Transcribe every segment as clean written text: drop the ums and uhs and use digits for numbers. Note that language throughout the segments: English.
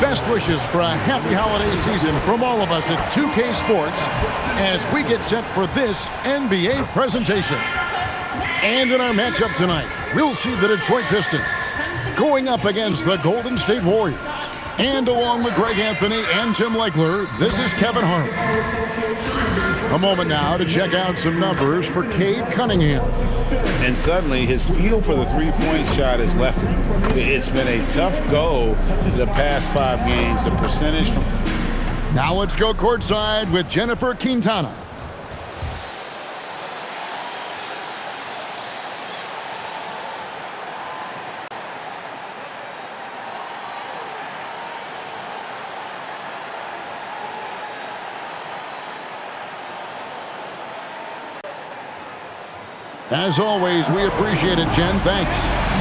Best wishes for a happy holiday season from all of us at 2K Sports as we get set for this NBA presentation. And in our matchup tonight, we'll see the Detroit Pistons going up against the Golden State Warriors. And along with Greg Anthony and Tim Legler, this is Kevin Harlan. A moment now to check out some numbers for Cade Cunningham. And suddenly his feel for the three-point shot has left him. It's been a tough go the past 5 games. The percentage from... Now let's go courtside with Jennifer Quintana. As always, we appreciate it, Jen. Thanks.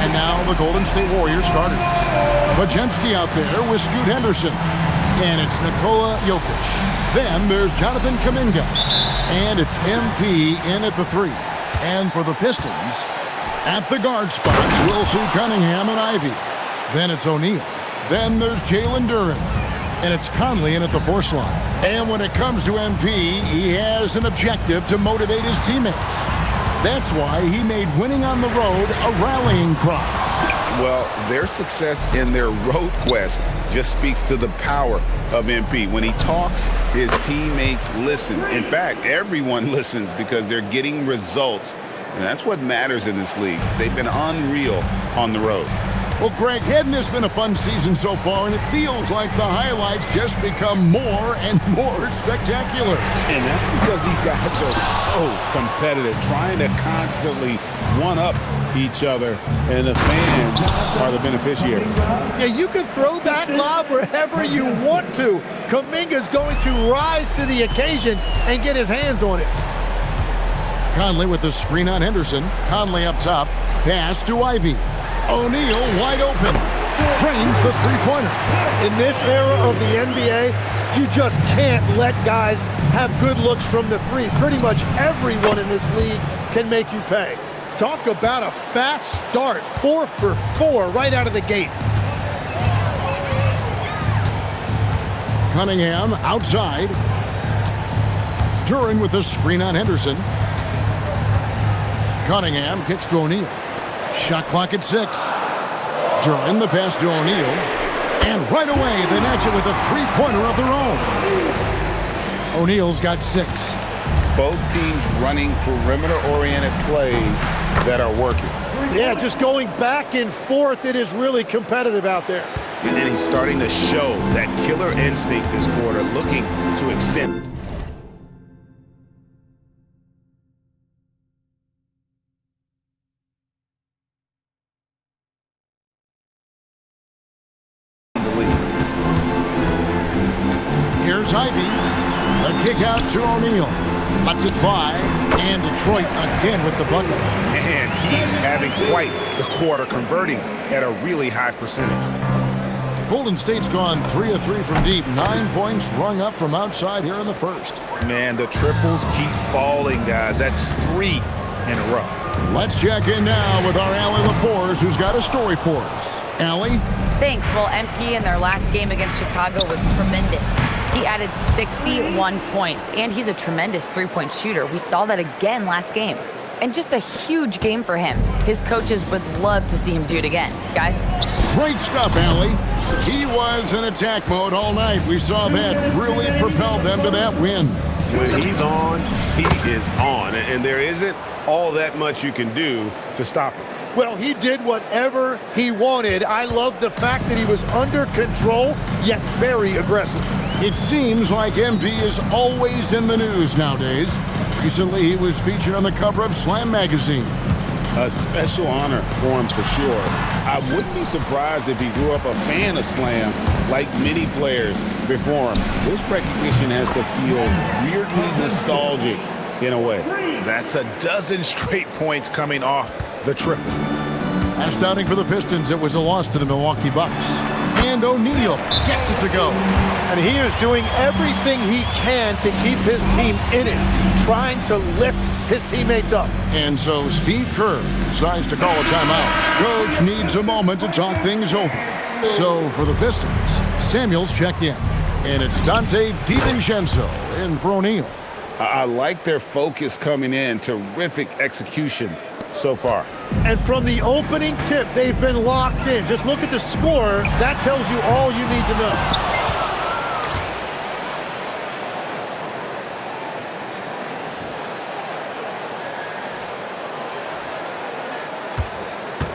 And now the Golden State Warriors starters. Bajemski out there with Scoot Henderson. And it's Nikola Jokic. Then there's Jonathan Kuminga. And it's MP in at the 3. And for the Pistons, at the guard spots, we'll see Cunningham and Ivy. Then it's O'Neal. Then there's Jalen Duren. And it's Conley in at the 4 slot. And when it comes to MP, he has an objective to motivate his teammates. That's why he made winning on the road a rallying cry. Well, their success in their road quest just speaks to the power of MP. When he talks, his teammates listen. In fact, everyone listens because they're getting results. And that's what matters in this league. They've been unreal on the road. Well, Greg, hadn't this been a fun season so far? And it feels like the highlights just become more and more spectacular. And that's because these guys are so competitive, trying to constantly one-up each other, and the fans are the beneficiaries. Yeah, you can throw that lob wherever you want to. Kuminga's going to rise to the occasion and get his hands on it. Conley with the screen on Henderson. Conley up top. Pass to Ivy. O'Neal wide open. Trains the three-pointer. In this era of the NBA, you just can't let guys have good looks from the 3. Pretty much everyone in this league can make you pay. Talk about a fast start. 4 for 4 right out of the gate. Cunningham outside. Duren with the screen on Henderson. Cunningham kicks to O'Neal. Shot clock at 6. Duren the pass to O'Neal. And right away, they match it with a three-pointer of their own. O'Neal's got 6. Both teams running perimeter-oriented plays that are working. Yeah, just going back and forth. It is really competitive out there. And then he's starting to show that killer instinct this quarter, looking to extend. Here's Ivy. A kick out to O'Neal. Lets it fly. And Detroit again with the bucket. And he's having quite the quarter, converting at a really high percentage. Golden State's gone 3 of 3 from deep. 9 points rung up from outside here in the first. Man, the triples keep falling, guys. That's 3 in a row. Let's check in now with our Allie LaForce, who's got a story for us. Allie? Thanks. Well, MP in their last game against Chicago was tremendous. He added 61 points, and he's a tremendous three-point shooter. We saw that again last game. And just a huge game for him. His coaches would love to see him do it again. Guys? Great stuff, Allie. He was in attack mode all night. We saw that really propelled them to that win. When he's on, he is on. And there isn't all that much you can do to stop him. Well, he did whatever he wanted. I love the fact that he was under control, yet very aggressive. It seems like MP is always in the news nowadays. Recently, he was featured on the cover of Slam magazine. A special honor for him for sure. I wouldn't be surprised if he grew up a fan of Slam like many players before him. This recognition has to feel weirdly nostalgic in a way. That's a dozen straight points coming off the triple. Last outing for the Pistons, it was a loss to the Milwaukee Bucks. And O'Neal gets it to go. And he is doing everything he can to keep his team in it, trying to lift his teammates up. And so Steve Kerr decides to call a timeout. Coach needs a moment to talk things over. So for the Pistons, Samuels checked in. And it's Dante DiVincenzo in for O'Neal. I like their focus coming in. Terrific execution so far. And from the opening tip, they've been locked in. Just look at the score. That tells you all you need to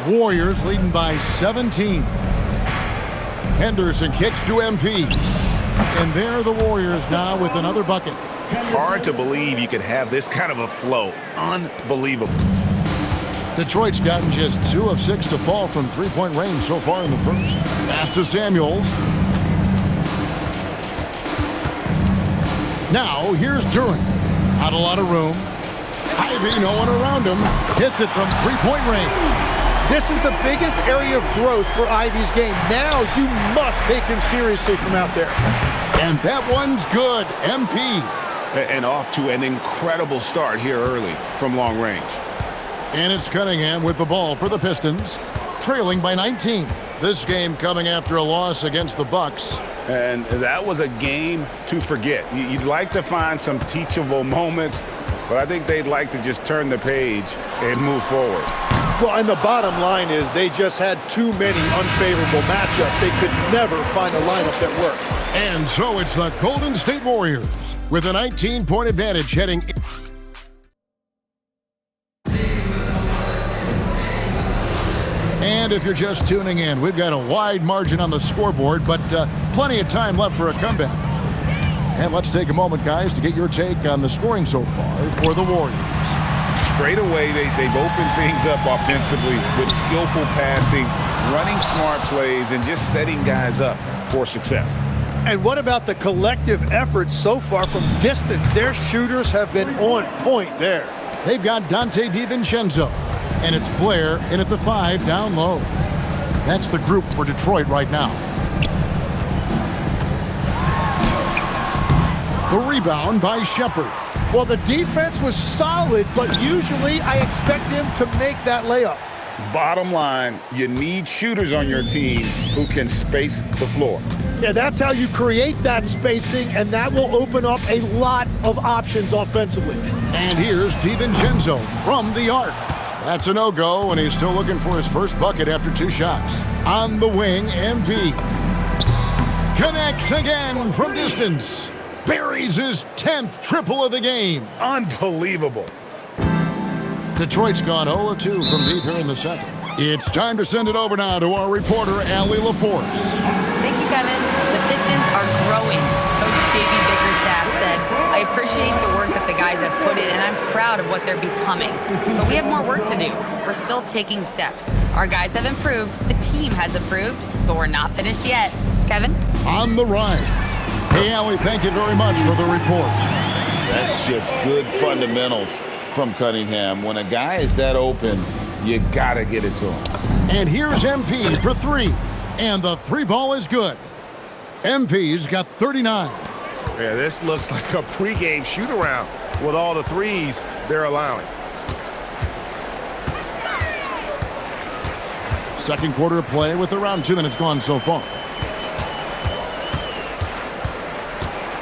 know. Warriors leading by 17. Henderson kicks to MP. And there are the Warriors now with another bucket. Hard to believe you could have this kind of a flow. Unbelievable. Detroit's gotten just 2 of 6 to fall from three-point range so far in the first. Pass to Samuels. Now here's Duran. Not a lot of room. Ivy, no one around him. Hits it from three-point range. This is the biggest area of growth for Ivy's game. Now you must take him seriously from out there. And that one's good. MP. And off to an incredible start here early from long range. And it's Cunningham with the ball for the Pistons, trailing by 19. This game coming after a loss against the Bucks. And that was a game to forget. You'd like to find some teachable moments, but I think they'd like to just turn the page and move forward. Well, and the bottom line is they just had too many unfavorable matchups. They could never find a lineup that worked. And so it's the Golden State Warriors with a 19-point advantage heading. And if you're just tuning in, we've got a wide margin on the scoreboard, but plenty of time left for a comeback. And let's take a moment, guys, to get your take on the scoring so far for the Warriors. Straight away, they've opened things up offensively with skillful passing, running smart plays, and just setting guys up for success. And what about the collective effort so far from distance? Their shooters have been on point there. They've got Dante DiVincenzo, and it's Blair in at the 5 down low. That's the group for Detroit right now. The rebound by Shepherd. Well, the defense was solid, but usually I expect him to make that layup. Bottom line, you need shooters on your team who can space the floor. Yeah, that's how you create that spacing, and that will open up a lot of options offensively. And here's DiVincenzo from the arc. That's a no-go, and he's still looking for his first bucket after 2 shots. On the wing, MP. Connects again from distance. Buries his 10th triple of the game. Unbelievable. Detroit's gone 0-2 from deep here in the second. It's time to send it over now to our reporter, Allie LaForce. Thank you, Kevin. The Pistons are growing. Coach J.B. Bickerstaff said, I appreciate the work that the guys have put in, and I'm proud of what they're becoming. But we have more work to do. We're still taking steps. Our guys have improved. The team has improved, but we're not finished yet. Kevin? On the rise. Hey, Allie, thank you very much for the report. That's just good fundamentals from Cunningham. When a guy is that open, you got to get it to him. And here's MP for 3. And the 3 ball is good. MP's got 39. Yeah, this looks like a pregame shoot-around with all the threes they're allowing. Second quarter of play with around 2 minutes gone so far.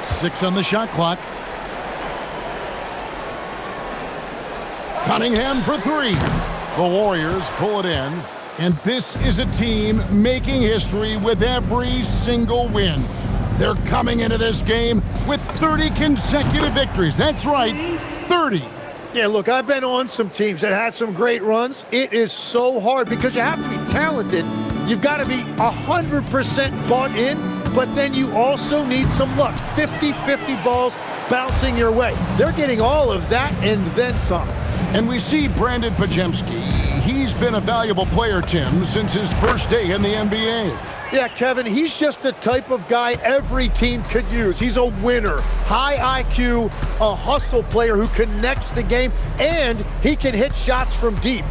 6 on the shot clock. Cunningham for 3. The Warriors pull it in. And this is a team making history with every single win. They're coming into this game with 30 consecutive victories. That's right, 30. Yeah, look, I've been on some teams that had some great runs. It is so hard because you have to be talented. You've got to be 100% bought in, but then you also need some luck. 50-50 balls bouncing your way. They're getting all of that and then some. And we see Brandon Pajemski. He's been a valuable player, Tim, since his first day in the NBA. Yeah, Kevin, he's just the type of guy every team could use. He's a winner, high IQ, a hustle player who connects the game, and he can hit shots from deep.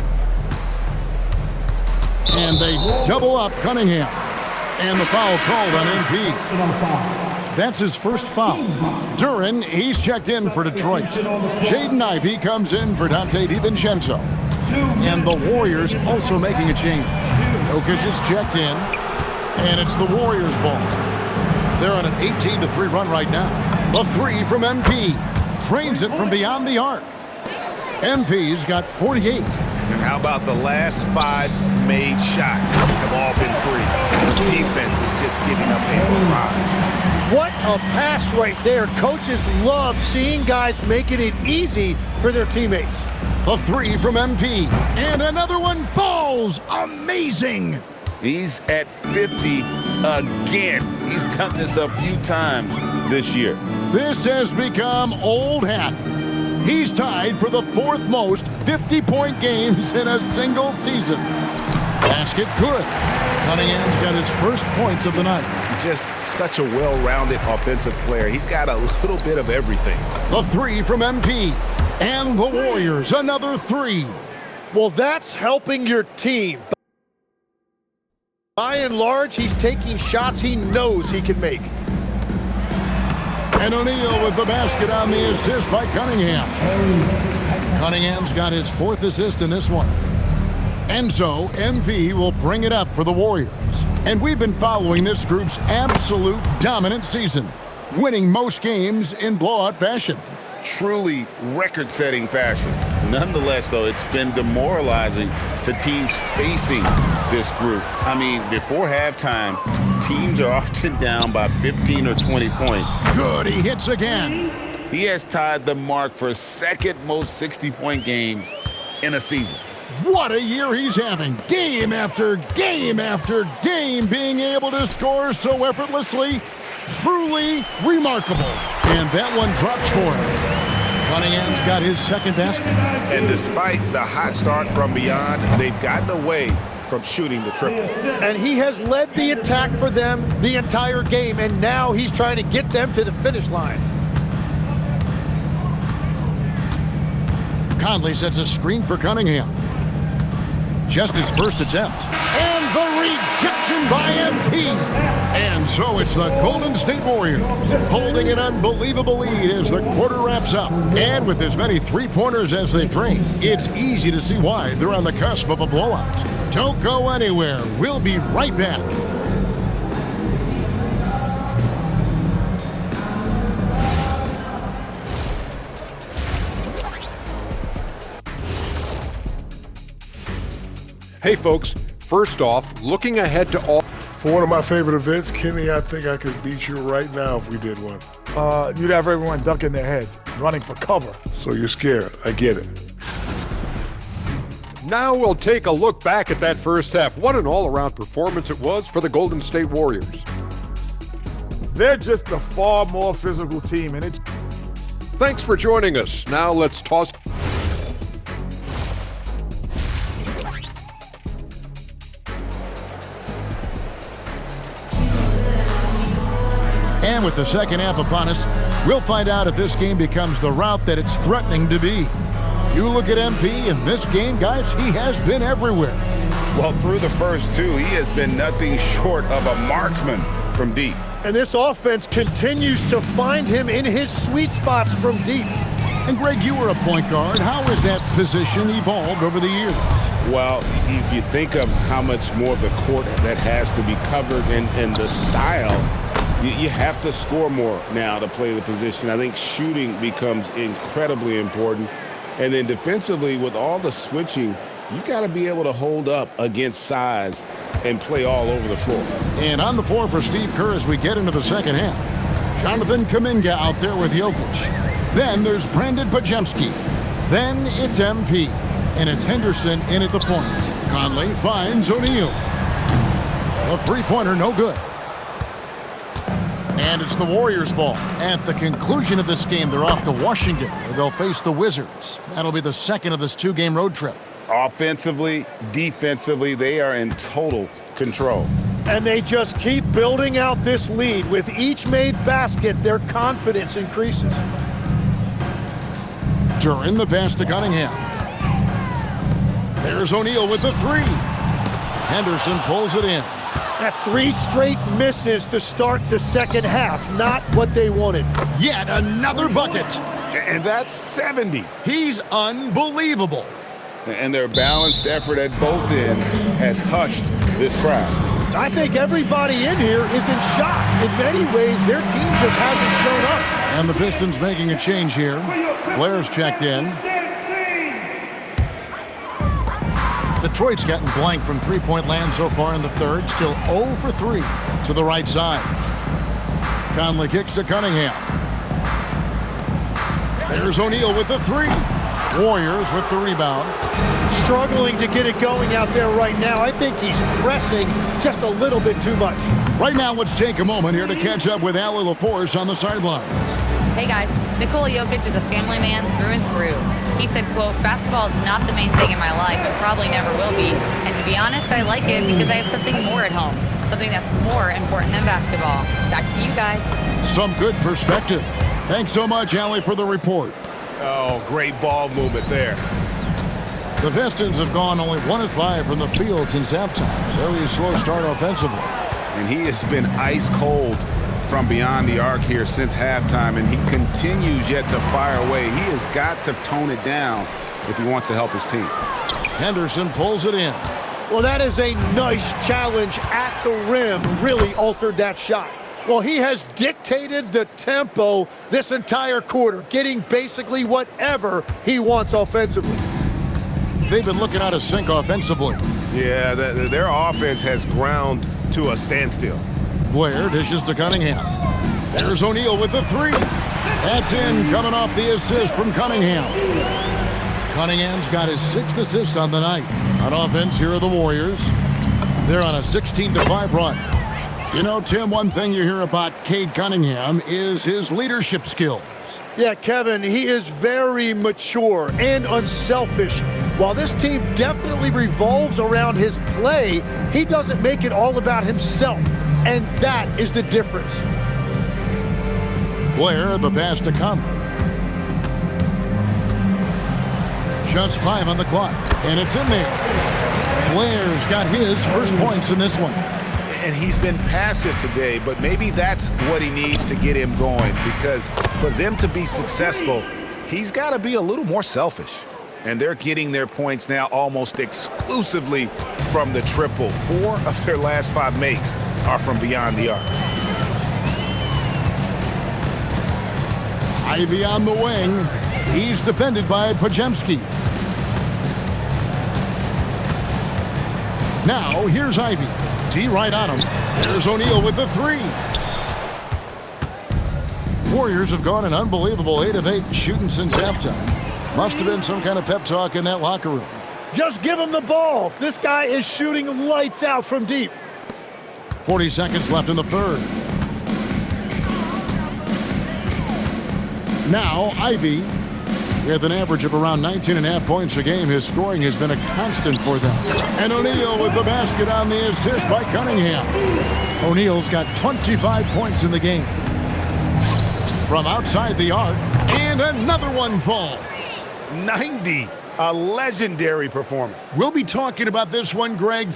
And they double up Cunningham. And the foul called on MP. That's his first foul. Duran, he's checked in for Detroit. Jaden Ivey comes in for Dante DiVincenzo. And the Warriors also making a change. Jokic is checked in. And it's the Warriors' ball. They're on an 18-3 run right now. The three from MP. Drains it from beyond the arc. MP's got 48. And how about the last 5 made shots? Have all been threes. The defense is just giving up a lot. What a pass right there. Coaches love seeing guys making it easy for their teammates. The three from MP. And another one falls. Amazing. He's at 50 again. He's done this a few times this year. This has become old hat. He's tied for the 4th most 50-point games in a single season. Basket good. Cunningham's got his first points of the night. Just such a well-rounded offensive player. He's got a little bit of everything. The three from MP. And the Warriors, another 3. Well, that's helping your team. By and large, he's taking shots he knows he can make. And O'Neal with the basket on the assist by Cunningham. Cunningham's got his 4th assist in this one. And so, MP will bring it up for the Warriors. And we've been following this group's absolute dominant season, winning most games in blowout fashion. Truly record-setting fashion. Nonetheless, though, it's been demoralizing to teams facing this group. I mean, before halftime, teams are often down by 15 or 20 points. Good, he hits again. He has tied the mark for 2nd most 60-point games in a season. What a year he's having. Game after game after game, being able to score so effortlessly. Truly remarkable. And that one drops for him. Cunningham's got his 2nd basket. And despite the hot start from beyond, they've gotten away from shooting the triple. And he has led the attack for them the entire game, and now he's trying to get them to the finish line. Conley sets a screen for Cunningham. Just his first attempt. And the rejection by MP. And so it's the Golden State Warriors holding an unbelievable lead as the quarter wraps up. And with as many three-pointers as they drain, it's easy to see why they're on the cusp of a blowout. Don't go anywhere. We'll be right back. Hey folks, first off, looking ahead to all... For one of my favorite events, Kenny, I think I could beat you right now if we did one. You'd have everyone ducking their head, running for cover. So you're scared. I get it. Now we'll take a look back at that first half. What an all-around performance it was for the Golden State Warriors. They're just a far more physical team, and it's... Thanks for joining us. Now let's toss... And with the second half upon us, we'll find out if this game becomes the route that it's threatening to be. You look at MP in this game, guys, he has been everywhere. Well, through the first 2, he has been nothing short of a marksman from deep. And this offense continues to find him in his sweet spots from deep. And Greg, you were a point guard. How has that position evolved over the years? Well, if you think of how much more of the court that has to be covered and the style, you have to score more now to play the position. I think shooting becomes incredibly important. And then defensively, with all the switching, you got to be able to hold up against size and play all over the floor. And on the floor for Steve Kerr as we get into the second half. Jonathan Kuminga out there with Jokic. Then there's Brandon Pajemski. Then it's MP. And it's Henderson in at the point. Conley finds O'Neal. The three-pointer no good. And it's the Warriors' ball. At the conclusion of this game, they're off to Washington, where they'll face the Wizards. That'll be the second of this 2-game road trip. Offensively, defensively, they are in total control. And they just keep building out this lead. With each made basket, their confidence increases. During the pass to Cunningham. There's O'Neal with the three. Henderson pulls it in. That's 3 straight misses to start the second half. Not what they wanted. Yet another bucket. And that's 70. He's unbelievable. And their balanced effort at both ends has hushed this crowd. I think everybody in here is in shock. In many ways, their team just hasn't shown up. And the Pistons making a change here. Blair's checked in. Detroit's gotten blank from three-point land so far in the third. Still 0 for 3 to the right side. Conley kicks to Cunningham. There's O'Neal with the three. Warriors with the rebound. Struggling to get it going out there right now. I think he's pressing just a little bit too much. Right now, let's take a moment here to catch up with Allie LaForce on the sidelines. Hey guys, Nikola Jokic is a family man through and through. He said, quote, "Basketball is not the main thing in my life and probably never will be. And to be honest, I like it because I have something more at home. Something that's more important than basketball." Back to you guys. Some good perspective. Thanks so much, Allie, for the report. Oh, great ball movement there. The Pistons have gone only 1 of 5 from the field since halftime. A very slow start offensively. And he has been ice cold from beyond the arc here since halftime, and he continues yet to fire away. He has got to tone it down if he wants to help his team. Henderson pulls it in. Well, that is a nice challenge at the rim. Really altered that shot. Well, he has dictated the tempo this entire quarter, getting basically whatever he wants offensively. They've been looking out of sync offensively. Yeah, their offense has ground to a standstill. Blair dishes to Cunningham. There's O'Neal with the three. That's in, coming off the assist from Cunningham. Cunningham's got his 6th assist on the night. On offense, here are the Warriors. They're on a 16-5 run. You know, Tim, one thing you hear about Cade Cunningham is his leadership skills. Yeah, Kevin, he is very mature and unselfish. While this team definitely revolves around his play, he doesn't make it all about himself. And that is the difference. Blair, the pass to Conley. Just 5 on the clock, and it's in there. Blair's got his first points in this one. And he's been passive today, but maybe that's what he needs to get him going, because for them to be successful, he's got to be a little more selfish. And they're getting their points now almost exclusively from the triple. 4 of their last 5 makes are from beyond the arc. Ivy on the wing. He's defended by Pajemski. Now, here's Ivy. T right on him. There's O'Neal with the three. Warriors have gone an unbelievable 8 of 8 shooting since halftime. Must have been some kind of pep talk in that locker room. Just give him the ball. This guy is shooting lights out from deep. 40 seconds left in the third. Now, Ivy, with an average of around 19.5 points a game, his scoring has been a constant for them. And O'Neal with the basket on the assist by Cunningham. O'Neal's got 25 points in the game. From outside the arc, and another one falls. 90, a legendary performance. We'll be talking about this one, Greg,